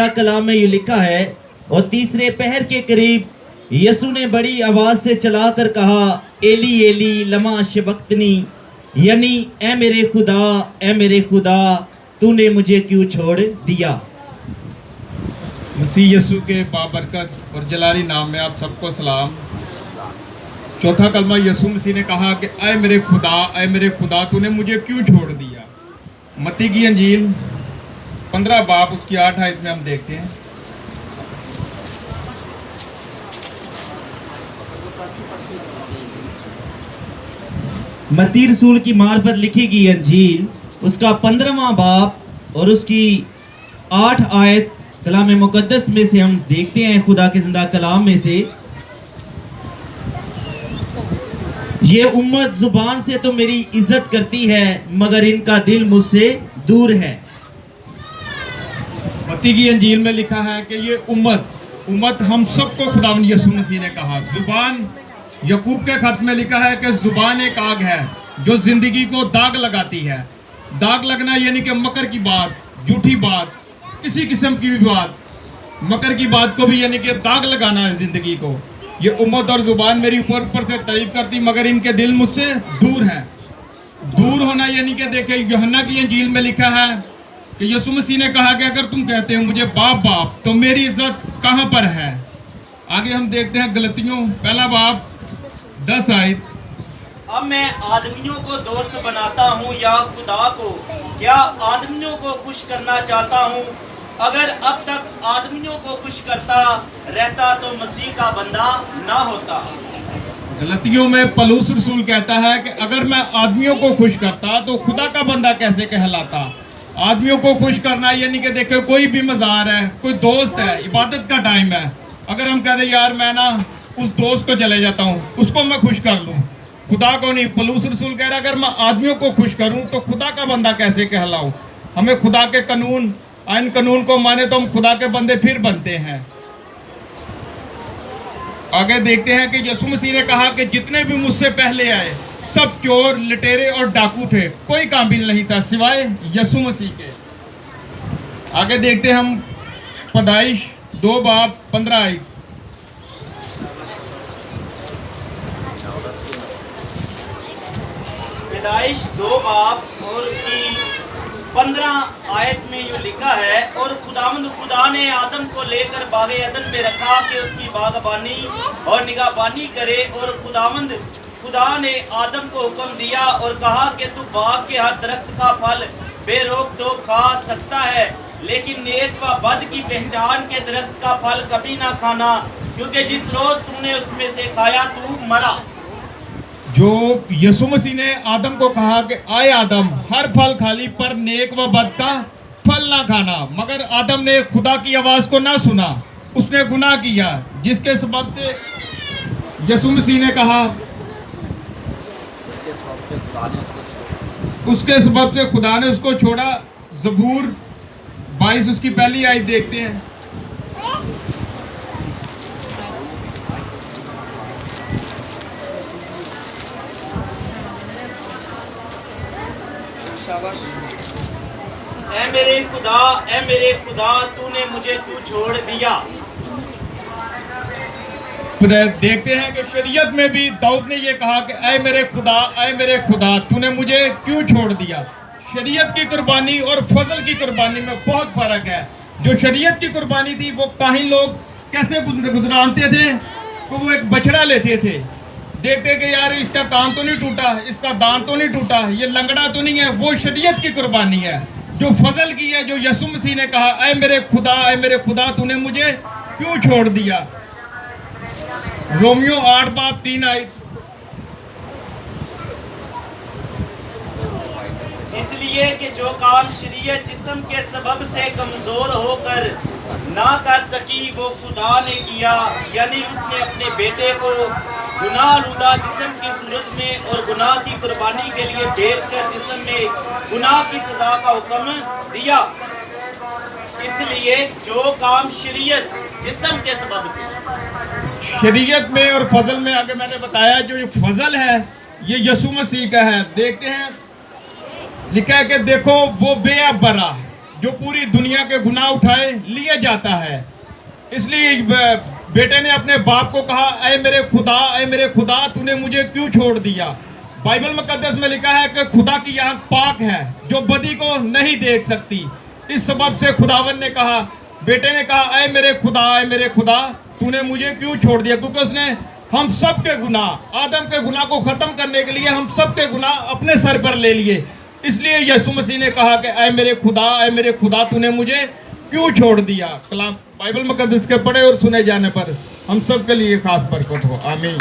कलाम में ये लिखा है, और तीसरे पहर के करीब यसु ने बड़ी आवाज से चलाकर कहा, एली एली लमा शबक्तनी, यानी ए मेरे खुदा तूने मुझे क्यों छोड़ दिया। मसीह यसु के बाबरकत और जलाली नाम में आप सबको सलाम। चौथा कलमा यसु मसीह ने कहा कि ऐ मेरे खुदा तूने मुझे क्यों छोड़ दिया। मत्ती की अंजील 15 बाब उसकी 8 आयत में हम देखते हैं। मत्ती रसूल की मार्फत लिखी गई अंजील उसका 15वां बाब और उसकी 8 आयत कलाम मुकद्दस में से हम देखते हैं, खुदा के जिंदा कलाम में से, ये उम्मत जुबान से तो मेरी इज्जत करती है मगर इनका दिल मुझसे दूर है। मत्ती की अंजील में लिखा है कि ये उम्मत हम सबको खुदावंद यसु मसीह ने कहा। जुबान, यकूब के खत में लिखा है कि जुबान एक आग है जो जिंदगी को दाग लगाती है। दाग लगना यानी कि मकर की बात, झूठी बात, किसी किस्म की भी बात, मकर की बात को भी यानी कि दाग लगाना है जिंदगी को। ये उम्मत और जुबान मेरी ऊपर से तारीफ करती मगर इनके दिल मुझसे दूर है। दूर होना यानी कि देखे यूहन्ना की अंजील में लिखा है कि यसु मसीह ने कहा कि अगर तुम कहते हो मुझे बाप तो मेरी इज्जत कहाँ पर है। आगे हम देखते हैं गलतियों 1 बाब 10 आयत। अब मैं आदमियों को दोस्त बनाता हूँ या खुदा को? क्या आदमियों को खुश करना चाहता हूँ? अगर अब तक आदमियों को खुश करता रहता तो मसीह का बंदा ना होता। गलतियों में पौलुस रसूल कहता है कि अगर मैं आदमियों को खुश करता तो खुदा का बंदा कैसे कहलाता। आदमियों को खुश करना यानी कि देखो कोई भी मज़ार है, कोई दोस्त है, इबादत का टाइम है, अगर हम कहते यार मैं ना उस दोस्त को चले जाता हूँ, उसको मैं खुश कर लूँ, खुदा को नहीं। पौलुस रसूल कह रहा है अगर मैं आदमियों को खुश करूँ तो खुदा का बंदा कैसे कहलाऊँ। हमें खुदा के कानून, आइन कानून को माने तो हम खुदा के बंदे फिर बनते हैं। आगे देखते हैं कि यसु मसीह ने कहा कि जितने भी मुझसे पहले आए सब चोर, लुटेरे और डाकू थे, कोई काबिल नहीं था सिवाय यसु मसीह के। आगे देखते हैं हम पैदाइश 2 बाब 15 आयत। पैदाइश 2 बाब और उसकी 15 आयत में यूँ लिखा है, और खुदा ने आदम को लेकर बाग अदन में रखा कि उसकी बागबानी और निगाहबानी करे। और खुदा ने आदम को हुक्म दिया और कहा कि तू बाग के हर दरख्त का फल बेरोक टोक खा सकता है, लेकिन नेक व बद की पहचान के दरख्त का फल कभी ना खाना, क्योंकि जिस रोज तुमने उसमें से खाया तू मरा। जो यसु मसीह ने आदम को कहा कि आए आदम हर फल खा ली पर नेक व बद का फल ना खाना, मगर आदम ने खुदा की आवाज को ना सुना, उसने गुनाह किया, जिसके सबब से यसु मसीह ने कहा, उसके सबब से खुदा ने उसको छोड़ा। ज़बूर 22 उसकी पहली आयत देखते हैं। ए मेरे खुदा तूने मुझे क्यों छोड़ दिया। देखते हैं कि शरीयत में भी दाऊद ने ये कहा कि ऐ मेरे खुदा तूने मुझे क्यों छोड़ दिया। शरीयत की कुर्बानी और फजल की कुर्बानी में बहुत फर्क है। जो शरीयत की कुर्बानी थी वो काहिन लोग कैसे गुजरानते थे, तो वो एक बछड़ा लेते थे, देखते कि यार इसका कान तो नहीं टूटा, इसका दांत तो नहीं टूटा, ये लंगड़ा तो नहीं है, वो शरीयत की कुर्बानी है। जो फजल की है, जो यसु मसीह ने कहा ऐ मेरे खुदा तूने मुझे क्यों छोड़ दिया। रोमियो 8 बाब 3 आयत। इसलिए कि जो काम शरीयत जिस्म के सबब से कमजोर होकर ना कर सकी वो खुदा ने किया, यानी उसने अपने बेटे को गुनाहलुदा जिस्म की सूरत में और गुनाह की कुर्बानी के लिए भेजकर जिस्म में गुनाह की सजा का हुक्म दिया। इसलिए जो काम शरीयत जिस्म के सबब से, शरीयत में और फजल में, आगे मैंने बताया जो ये फजल है ये यसु मसीह का है। देखते हैं लिखा है कि देखो वो बेअबरा, जो पूरी दुनिया के गुनाह उठाए लिए जाता है। इसलिए बेटे ने अपने बाप को कहा, ऐ मेरे खुदा तूने मुझे क्यों छोड़ दिया। बाइबल मुकद्दस में लिखा है कि खुदा की आंख पाक है जो बदी को नहीं देख सकती। इस सबब से खुदावन ने कहा, बेटे ने कहा, ऐ मेरे खुदा तूने मुझे क्यों छोड़ दिया, क्योंकि उसने हम सब के गुनाह, आदम के गुनाह को खत्म करने के लिए हम सब के गुनाह अपने सर पर ले लिए। इसलिए यीशु मसीह ने कहा कि ऐ मेरे खुदा तूने मुझे क्यों छोड़ दिया। कलाम बाइबल मुकद्दस के पढ़े और सुने जाने पर हम सब के लिए खास बरकत हो। आमीन।